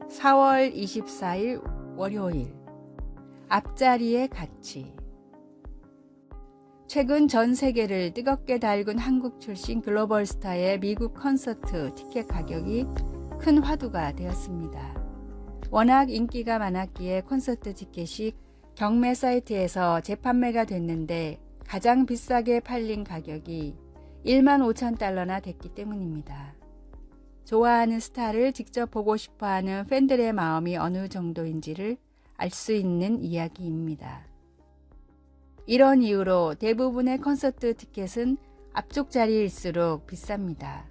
4월 24일 월요일. 앞자리의 가치. 최근 전 세계를 뜨겁게 달군 한국 출신 글로벌 스타의 미국 콘서트 티켓 가격이 큰 화두가 되었습니다. 워낙 인기가 많았기에 콘서트 티켓이 경매 사이트에서 재판매가 됐는데 가장 비싸게 팔린 가격이 15,000달러나 됐기 때문입니다. 좋아하는 스타를 직접 보고 싶어하는 팬들의 마음이 어느 정도인지를 알 수 있는 이야기입니다. 이런 이유로 대부분의 콘서트 티켓은 앞쪽 자리일수록 비쌉니다.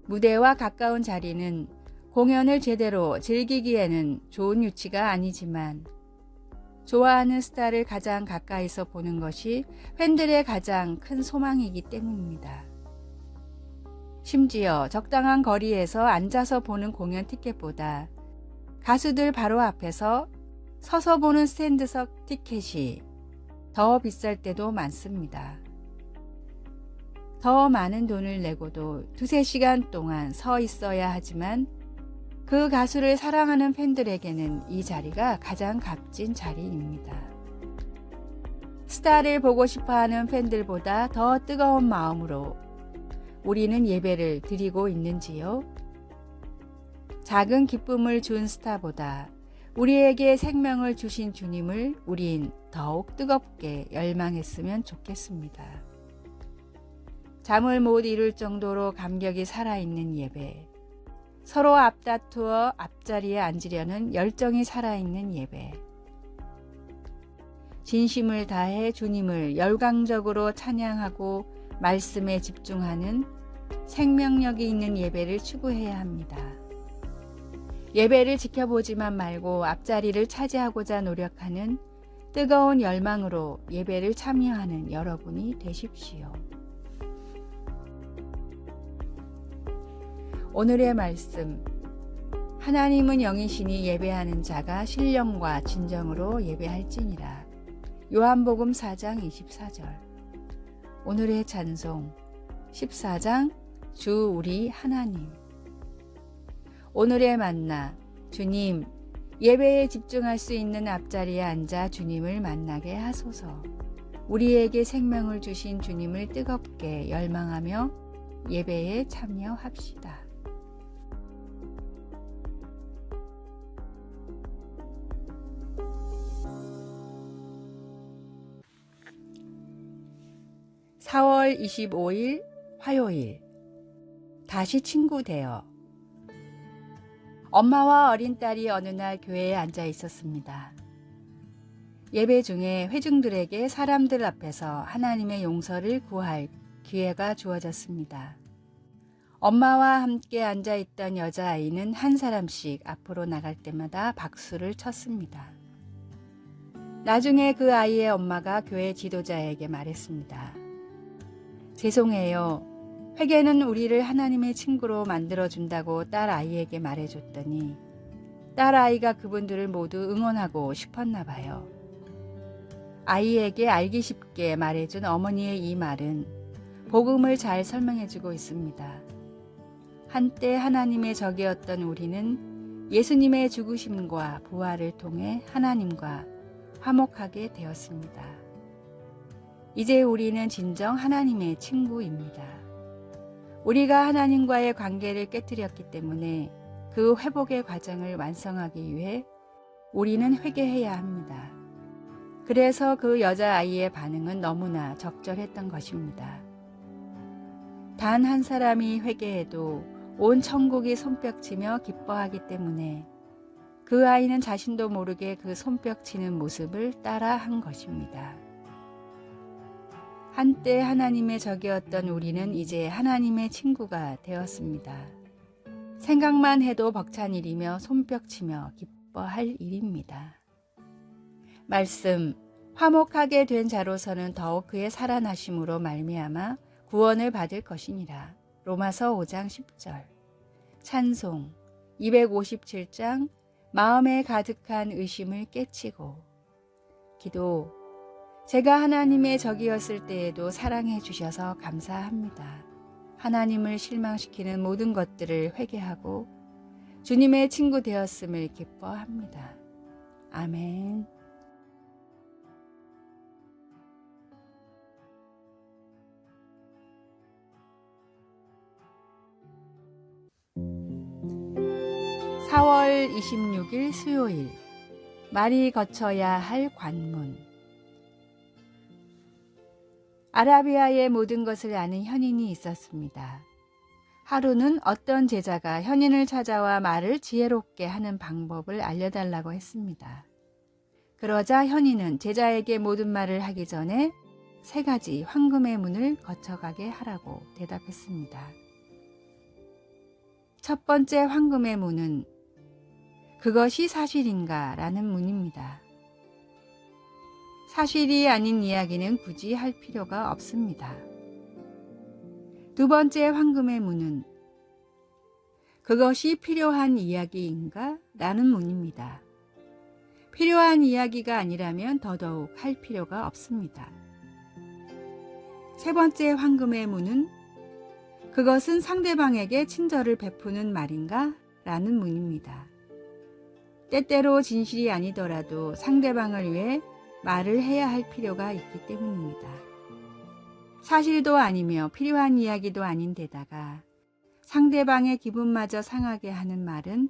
무대와 가까운 자리는 공연을 제대로 즐기기에는 좋은 위치가 아니지만 좋아하는 스타를 가장 가까이서 보는 것이 팬들의 가장 큰 소망이기 때문입니다. 심지어 적당한 거리에서 앉아서 보는 공연 티켓보다 가수들 바로 앞에서 서서 보는 스탠드석 티켓이 더 비쌀 때도 많습니다. 더 많은 돈을 내고도 2-3시간 동안 서 있어야 하지만 그 가수를 사랑하는 팬들에게는 이 자리가 가장 값진 자리입니다. 스타를 보고 싶어하는 팬들보다 더 뜨거운 마음으로 우리는 예배를 드리고 있는지요? 작은 기쁨을 준 스타보다 우리에게 생명을 주신 주님을 우린 더욱 뜨겁게 열망했으면 좋겠습니다. 잠을 못 이룰 정도로 감격이 살아있는 예배, 서로 앞다투어 앞자리에 앉으려는 열정이 살아있는 예배, 진심을 다해 주님을 열광적으로 찬양하고 말씀에 집중하는 생명력이 있는 예배를 추구해야 합니다. 예배를 지켜보지만 말고 앞자리를 차지하고자 노력하는 뜨거운 열망으로 예배를 참여하는 여러분이 되십시오. 오늘의 말씀. 하나님은 영이시니 예배하는 자가 신령과 진정으로 예배할지니라. 요한복음 4장 24절. 오늘의 찬송 14장 주 우리 하나님. 오늘의 만나. 주님, 예배에 집중할 수 있는 앞자리에 앉아 주님을 만나게 하소서. 우리에게 생명을 주신 주님을 뜨겁게 열망하며 예배에 참여합시다. (4월 25일) 화요일. 다시 친구 되어. 엄마와 어린 딸이 어느 날 교회에 앉아 있었습니다. 예배 중에 회중들에게 사람들 앞에서 하나님의 용서를 구할 기회가 주어졌습니다. 엄마와 함께 앉아 있던 여자아이는 한 사람씩 앞으로 나갈 때마다 박수를 쳤습니다. 나중에 그 아이의 엄마가 교회 지도자에게 말했습니다. 죄송해요. 회개는 우리를 하나님의 친구로 만들어준다고 딸 아이에게 말해줬더니 딸 아이가 그분들을 모두 응원하고 싶었나 봐요. 아이에게 알기 쉽게 말해준 어머니의 이 말은 복음을 잘 설명해주고 있습니다. 한때 하나님의 적이었던 우리는 예수님의 죽으심과 부활을 통해 하나님과 화목하게 되었습니다. 이제 우리는 진정 하나님의 친구입니다. 우리가 하나님과의 관계를 깨뜨렸기 때문에 그 회복의 과정을 완성하기 위해 우리는 회개해야 합니다. 그래서 그 여자아이의 반응은 너무나 적절했던 것입니다. 단 한 사람이 회개해도 온 천국이 손뼉치며 기뻐하기 때문에 그 아이는 자신도 모르게 그 손뼉치는 모습을 따라 한 것입니다. 한때 하나님의 적이었던 우리는 이제 하나님의 친구가 되었습니다. 생각만 해도 벅찬 일이며 손뼉치며 기뻐할 일입니다. 말씀. 화목하게 된 자로서는 더욱 그의 살아나심으로 말미암아 구원을 받을 것이니라. 로마서 5장 10절. 찬송 257장 마음에 가득한 의심을 깨치고. 기도. 제가 하나님의 적이었을 때에도 사랑해 주셔서 감사합니다. 하나님을 실망시키는 모든 것들을 회개하고 주님의 친구 되었음을 기뻐합니다. 아멘. (4월 26일) 수요일, 말이 거쳐야 할 관문. 아라비아의 모든 것을 아는 현인이 있었습니다. 하루는 어떤 제자가 현인을 찾아와 말을 지혜롭게 하는 방법을 알려달라고 했습니다. 그러자 현인은 제자에게 모든 말을 하기 전에 3가지 황금의 문을 거쳐가게 하라고 대답했습니다. 첫 번째 황금의 문은 그것이 사실인가? 라는 문입니다. 사실이 아닌 이야기는 굳이 할 필요가 없습니다. 두 번째 황금의 문은 그것이 필요한 이야기인가? 라는 문입니다. 필요한 이야기가 아니라면 더더욱 할 필요가 없습니다. 세 번째 황금의 문은 그것은 상대방에게 친절을 베푸는 말인가? 라는 문입니다. 때때로 진실이 아니더라도 상대방을 위해 말을 해야 할 필요가 있기 때문입니다. 사실도 아니며 필요한 이야기도 아닌 데다가 상대방의 기분마저 상하게 하는 말은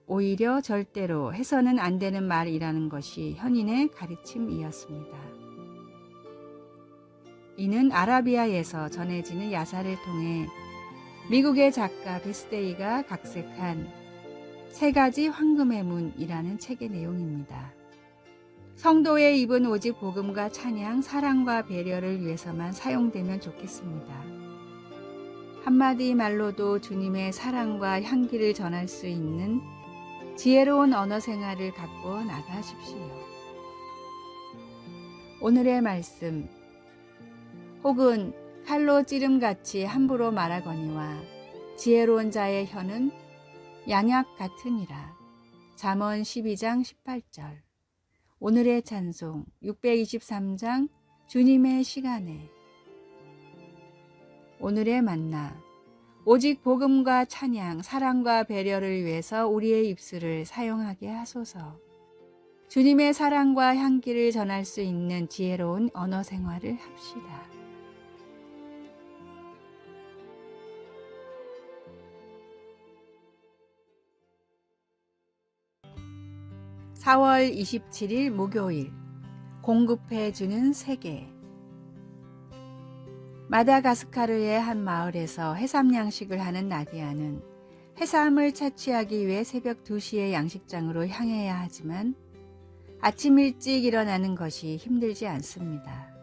오히려 절대로 해서는 안 되는 말이라는 것이 현인의 가르침이었습니다. 이는 아라비아에서 전해지는 야사를 통해 미국의 작가 베스데이가 각색한 3가지 황금의 문이라는 책의 내용입니다. 성도의 입은 오직 복음과 찬양, 사랑과 배려를 위해서만 사용되면 좋겠습니다. 한마디 말로도 주님의 사랑과 향기를 전할 수 있는 지혜로운 언어 생활을 갖고 나가십시오. 오늘의 말씀, 혹은 칼로 찌름같이 함부로 말하거니와 지혜로운 자의 혀는 양약 같으니라. 잠언 12장 18절. 오늘의 찬송 623장 주님의 시간에. 오늘의 만나, 오직 복음과 찬양, 사랑과 배려를 위해서 우리의 입술을 사용하게 하소서. 주님의 사랑과 향기를 전할 수 있는 지혜로운 언어 생활을 합시다. (4월 27일) 목요일, 공급해주는 세계. 마다가스카르의 한 마을에서 해삼 양식을 하는 나디아는 해삼을 채취하기 위해 새벽 2시에 양식장으로 향해야 하지만 아침 일찍 일어나는 것이 힘들지 않습니다.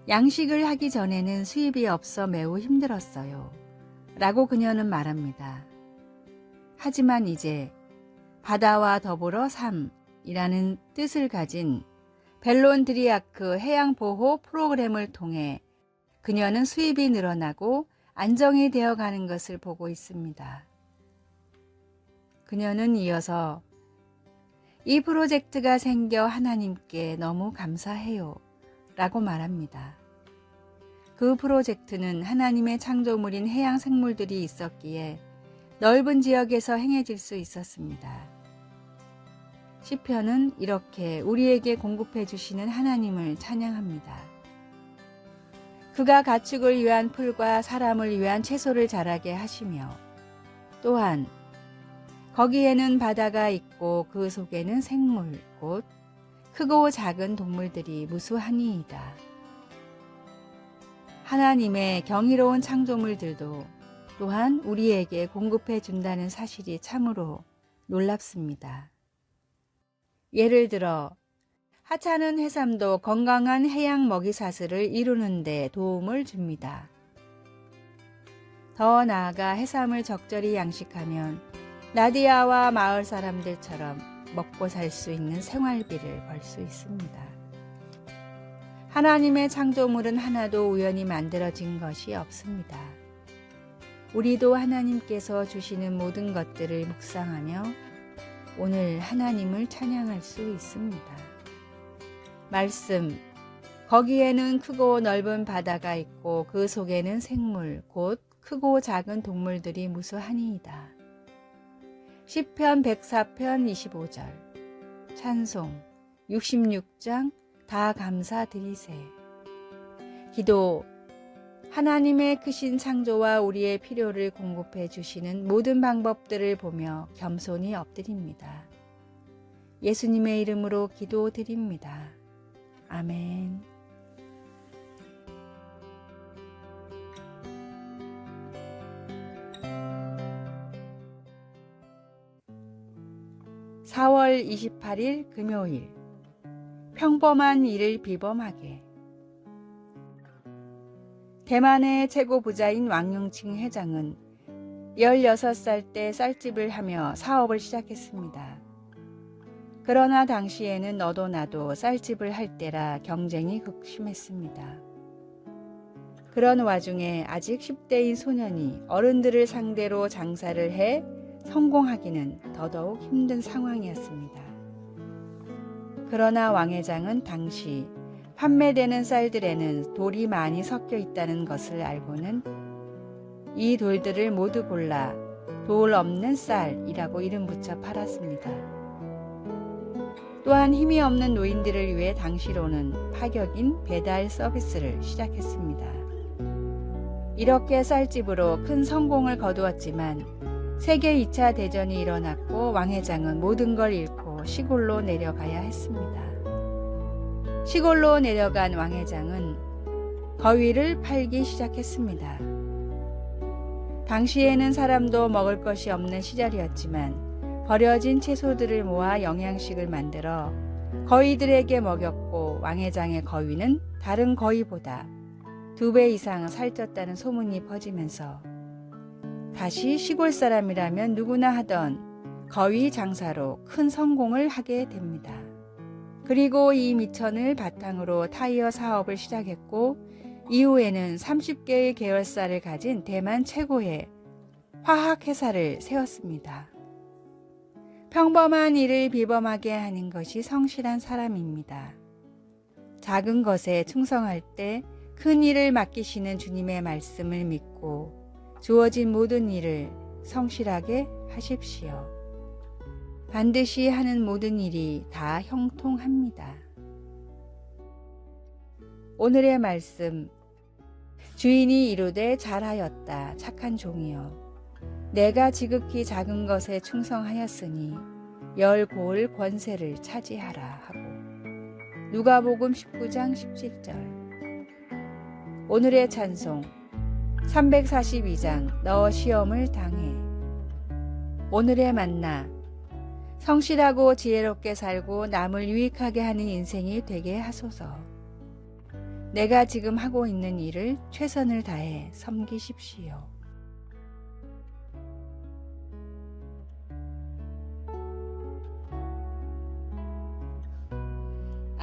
양식을 하기 전에는 수입이 없어 매우 힘들었어요. 라고 그녀는 말합니다. 하지만 이제 바다와 더불어 삶이라는 뜻을 가진 벨론 드리아크 해양보호 프로그램을 통해 그녀는 수입이 늘어나고 안정이 되어가는 것을 보고 있습니다. 그녀는 이어서 이 프로젝트가 생겨 하나님께 너무 감사해요 라고 말합니다. 그 프로젝트는 하나님의 창조물인 해양 생물들이 있었기에 넓은 지역에서 행해질 수 있었습니다. 시편은 이렇게 우리에게 공급해 주시는 하나님을 찬양합니다. 그가 가축을 위한 풀과 사람을 위한 채소를 자라게 하시며 또한 거기에는 바다가 있고 그 속에는 생물 곧 크고 작은 동물들이 무수하니이다. 하나님의 경이로운 창조물들도 또한 우리에게 공급해 준다는 사실이 참으로 놀랍습니다. 예를 들어 하찮은 해삼도 건강한 해양 먹이사슬을 이루는 데 도움을 줍니다. 더 나아가 해삼을 적절히 양식하면 나디아와 마을 사람들처럼 먹고 살 수 있는 생활비를 벌 수 있습니다. 하나님의 창조물은 하나도 우연히 만들어진 것이 없습니다. 우리도 하나님께서 주시는 모든 것들을 묵상하며 오늘 하나님을 찬양할 수 있습니다. 말씀, 거기에는 크고 넓은 바다가 있고 그 속에는 생물 곧 크고 작은 동물들이 무수하니이다. 시편 104편 25절, 찬송 66장 다 감사드리세. 기도. 하나님의 크신 창조와 우리의 필요를 공급해 주시는 모든 방법들을 보며 겸손히 엎드립니다. 예수님의 이름으로 기도드립니다. 아멘. (4월 28일) 금요일. 평범한 일을 비범하게. 대만의 최고 부자인 왕융칭 회장은 16살 때 쌀집을 하며 사업을 시작했습니다. 그러나 당시에는 너도 나도 쌀집을 할 때라 경쟁이 극심했습니다. 그런 와중에 아직 10대인 소년이 어른들을 상대로 장사를 해 성공하기는 더더욱 힘든 상황이었습니다. 그러나 왕 회장은 당시 판매되는 쌀들에는 돌이 많이 섞여 있다는 것을 알고는 이 돌들을 모두 골라 돌 없는 쌀이라고 이름 붙여 팔았습니다. 또한 힘이 없는 노인들을 위해 당시로는 파격인 배달 서비스를 시작했습니다. 이렇게 쌀집으로 큰 성공을 거두었지만 세계 2차 대전이 일어났고 왕 회장은 모든 걸 잃고 시골로 내려가야 했습니다. 시골로 내려간 왕 회장은 거위를 팔기 시작했습니다. 당시에는 사람도 먹을 것이 없는 시절이었지만 버려진 채소들을 모아 영양식을 만들어 거위들에게 먹였고 왕 회장의 거위는 다른 거위보다 2배 이상 살쪘다는 소문이 퍼지면서 다시 시골 사람이라면 누구나 하던 거위 장사로 큰 성공을 하게 됩니다. 그리고 이 미천을 바탕으로 타이어 사업을 시작했고 이후에는 30개의 계열사를 가진 대만 최고의 화학회사를 세웠습니다. 평범한 일을 비범하게 하는 것이 성실한 사람입니다. 작은 것에 충성할 때 큰 일을 맡기시는 주님의 말씀을 믿고 주어진 모든 일을 성실하게 하십시오. 반드시 하는 모든 일이 다 형통합니다. 오늘의 말씀. 주인이 이르되 잘하였다 착한 종이여. 내가 지극히 작은 것에 충성하였으니 열 고을 권세를 차지하라 하고. 누가복음 19장 17절. 오늘의 찬송. 342장 너 시험을 당해. 오늘의 만나. 성실하고 지혜롭게 살고 남을 유익하게 하는 인생이 되게 하소서. 내가 지금 하고 있는 일을 최선을 다해 섬기십시오.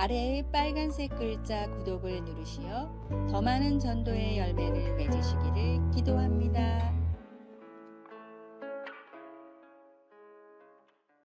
아래의 빨간색 글자 구독을 누르시어 더 많은 전도의 열매를 맺으시기를 기도합니다.